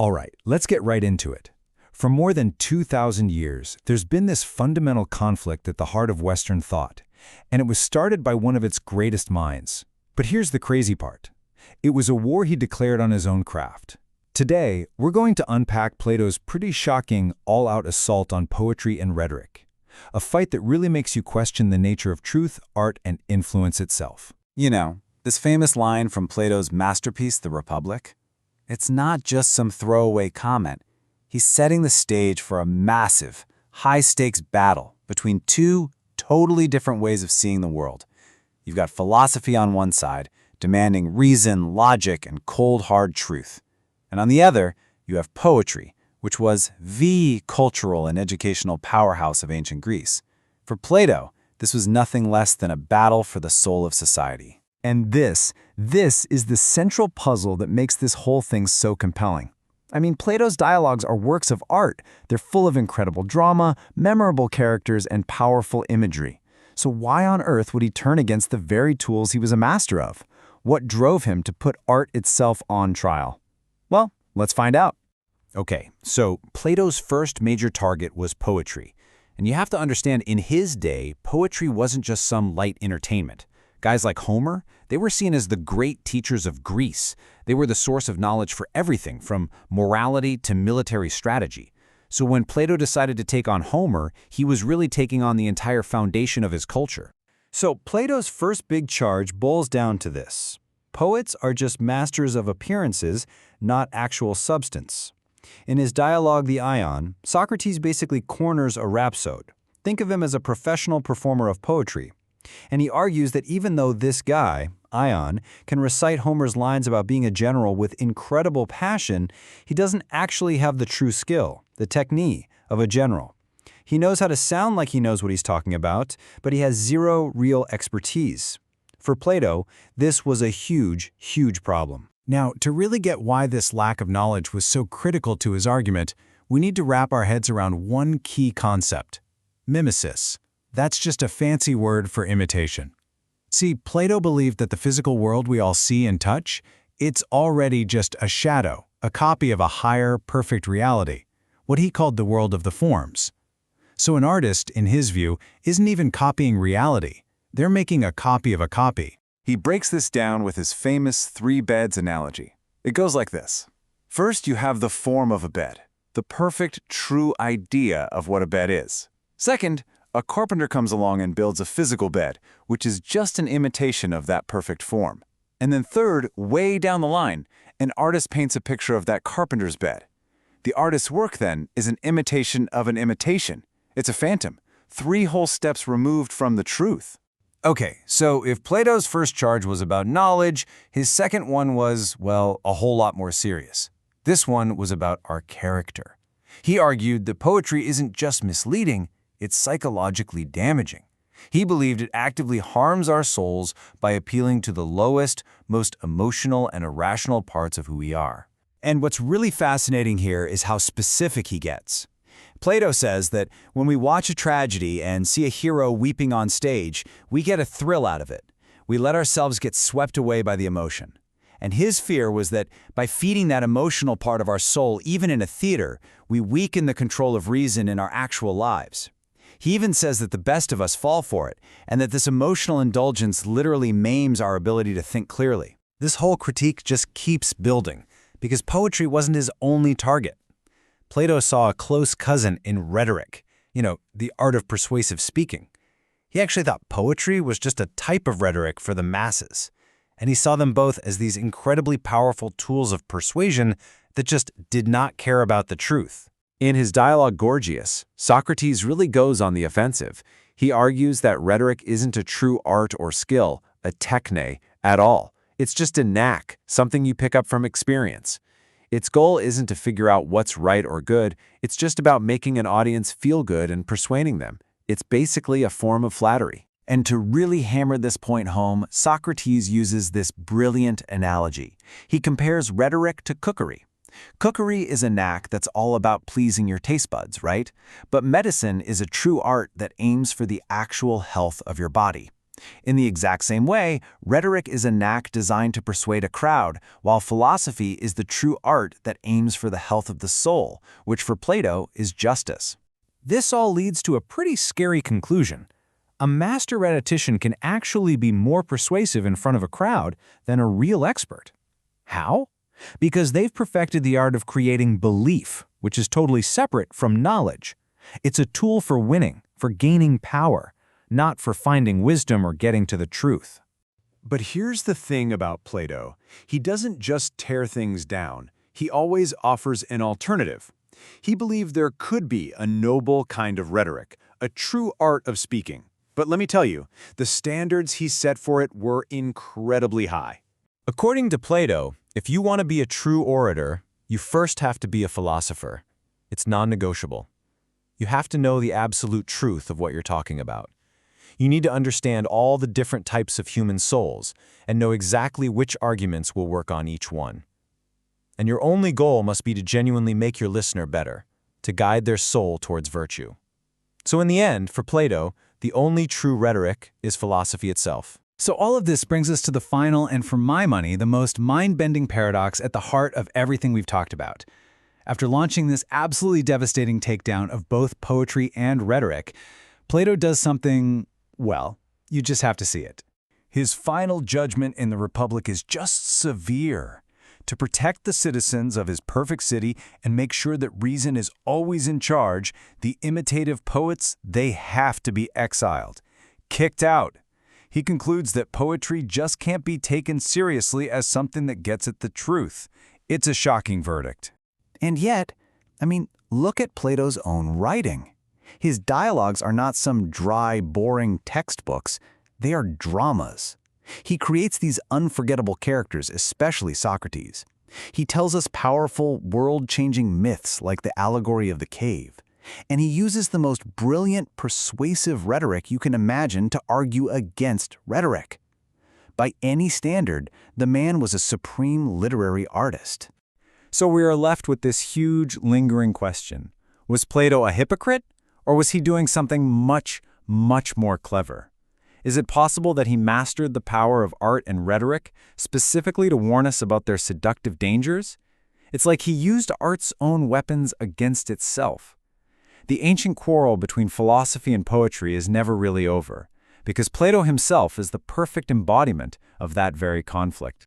All right, let's get right into it. For more than 2,000 years, there's been this fundamental conflict at the heart of Western thought, and it was started by one of its greatest minds. But here's the crazy part. It was a war he declared on his own craft. Today, we're going to unpack Plato's pretty shocking, all-out assault on poetry and rhetoric, a fight that really makes you question the nature of truth, art, and influence itself. You know, this famous line from Plato's masterpiece, The Republic? It's not just some throwaway comment. He's setting the stage for a massive, high-stakes battle between two totally different ways of seeing the world. You've got philosophy on one side, demanding reason, logic, and cold, hard truth. And on the other, you have poetry, which was the cultural and educational powerhouse of ancient Greece. For Plato, this was nothing less than a battle for the soul of society. And this is the central puzzle that makes this whole thing so compelling. I mean, Plato's dialogues are works of art. They're full of incredible drama, memorable characters, and powerful imagery. So why on earth would he turn against the very tools he was a master of? What drove him to put art itself on trial? Well, let's find out. Okay, so Plato's first major target was poetry. And you have to understand, in his day, poetry wasn't just some light entertainment. Guys like Homer, they were seen as the great teachers of Greece. They were the source of knowledge for everything, from morality to military strategy. So when Plato decided to take on Homer, he was really taking on the entire foundation of his culture. So Plato's first big charge boils down to this. Poets are just masters of appearances, not actual substance. In his dialogue, The Ion, Socrates basically corners a rhapsode. Think of him as a professional performer of poetry. And he argues that even though this guy, Ion, can recite Homer's lines about being a general with incredible passion, he doesn't actually have the true skill, the technique, of a general. He knows how to sound like he knows what he's talking about, but he has zero real expertise. For Plato, this was a huge, huge problem. Now, to really get why this lack of knowledge was so critical to his argument, we need to wrap our heads around one key concept: mimesis. That's just a fancy word for imitation. See, Plato believed that the physical world we all see and touch, it's already just a shadow, a copy of a higher, perfect reality, what he called the world of the forms. So an artist, in his view, isn't even copying reality. They're making a copy of a copy. He breaks this down with his famous three beds analogy. It goes like this. First, you have the form of a bed, the perfect, true idea of what a bed is. Second, a carpenter comes along and builds a physical bed, which is just an imitation of that perfect form. And then third, way down the line, an artist paints a picture of that carpenter's bed. The artist's work, then, is an imitation of an imitation. It's a phantom, 3 whole steps removed from the truth. Okay, so if Plato's first charge was about knowledge, his second one was, well, a whole lot more serious. This one was about our character. He argued that poetry isn't just misleading, it's psychologically damaging. He believed it actively harms our souls by appealing to the lowest, most emotional and irrational parts of who we are. And what's really fascinating here is how specific he gets. Plato says that when we watch a tragedy and see a hero weeping on stage, we get a thrill out of it. We let ourselves get swept away by the emotion. And his fear was that by feeding that emotional part of our soul, even in a theater, we weaken the control of reason in our actual lives. He even says that the best of us fall for it, and that this emotional indulgence literally maims our ability to think clearly. This whole critique just keeps building, because poetry wasn't his only target. Plato saw a close cousin in rhetoric, the art of persuasive speaking. He actually thought poetry was just a type of rhetoric for the masses, and he saw them both as these incredibly powerful tools of persuasion that just did not care about the truth. In his dialogue Gorgias, Socrates really goes on the offensive. He argues that rhetoric isn't a true art or skill, a techne, at all. It's just a knack, something you pick up from experience. Its goal isn't to figure out what's right or good, it's just about making an audience feel good and persuading them. It's basically a form of flattery. And to really hammer this point home, Socrates uses this brilliant analogy. He compares rhetoric to cookery. Cookery is a knack that's all about pleasing your taste buds, right? But medicine is a true art that aims for the actual health of your body. In the exact same way, rhetoric is a knack designed to persuade a crowd, while philosophy is the true art that aims for the health of the soul, which for Plato is justice. This all leads to a pretty scary conclusion. A master rhetorician can actually be more persuasive in front of a crowd than a real expert. How? Because they've perfected the art of creating belief, which is totally separate from knowledge. It's a tool for winning, for gaining power, not for finding wisdom or getting to the truth. But here's the thing about Plato. He doesn't just tear things down. He always offers an alternative. He believed there could be a noble kind of rhetoric, a true art of speaking. But let me tell you, the standards he set for it were incredibly high. According to Plato, if you want to be a true orator, you first have to be a philosopher. It's non-negotiable. You have to know the absolute truth of what you're talking about. You need to understand all the different types of human souls and know exactly which arguments will work on each one. And your only goal must be to genuinely make your listener better, to guide their soul towards virtue. So in the end, for Plato, the only true rhetoric is philosophy itself. So all of this brings us to the final and, for my money, the most mind-bending paradox at the heart of everything we've talked about. After launching this absolutely devastating takedown of both poetry and rhetoric, Plato does something, well, you just have to see it. His final judgment in the Republic is just severe. To protect the citizens of his perfect city and make sure that reason is always in charge, the imitative poets, they have to be exiled, kicked out. He concludes that poetry just can't be taken seriously as something that gets at the truth. It's a shocking verdict. And yet, look at Plato's own writing. His dialogues are not some dry, boring textbooks. They are dramas. He creates these unforgettable characters, especially Socrates. He tells us powerful, world-changing myths like the allegory of the cave. And he uses the most brilliant, persuasive rhetoric you can imagine to argue against rhetoric. By any standard, the man was a supreme literary artist. So we are left with this huge, lingering question. Was Plato a hypocrite, or was he doing something much, much more clever? Is it possible that he mastered the power of art and rhetoric specifically to warn us about their seductive dangers? It's like he used art's own weapons against itself. The ancient quarrel between philosophy and poetry is never really over, because Plato himself is the perfect embodiment of that very conflict.